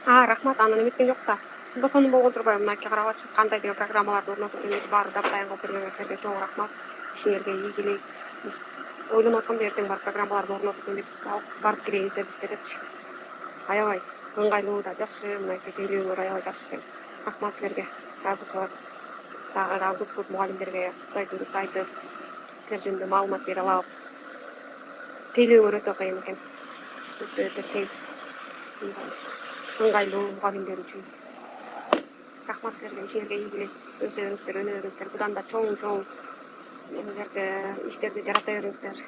Рахмат, анан эметкен жок да. Босонуп болгон турбайбы, мынакей карап атышып, кандай деген программаларды орнотуп эметип баары дайын кылып бергениңерге чоң рахмат. Ишиңерге ийгилик. Биз ойлонуп атканбы эртең бар программаларды орнотуп эметип барып кирейин сервиске депчи. Аябай ыңгайлуу да, жакшы, мынакей тейлөөңөр аябай жакшы экен. Рахмат силерге. Жазуучулар дагы көп мугалимдерге Кудай буйруса айтып, тил жөнүндө маалымат бере алабы. Тейлөөңөр өтө кыйын экен. Өтө тез. Ыңгайлуу мугалимдер үчүн. Рахмат силерге, ишиңерге ийгилик. Өсөңүздөр, өнөрүңүздөр, будан да чоң нелерди, иштерди жарата бериңиздер.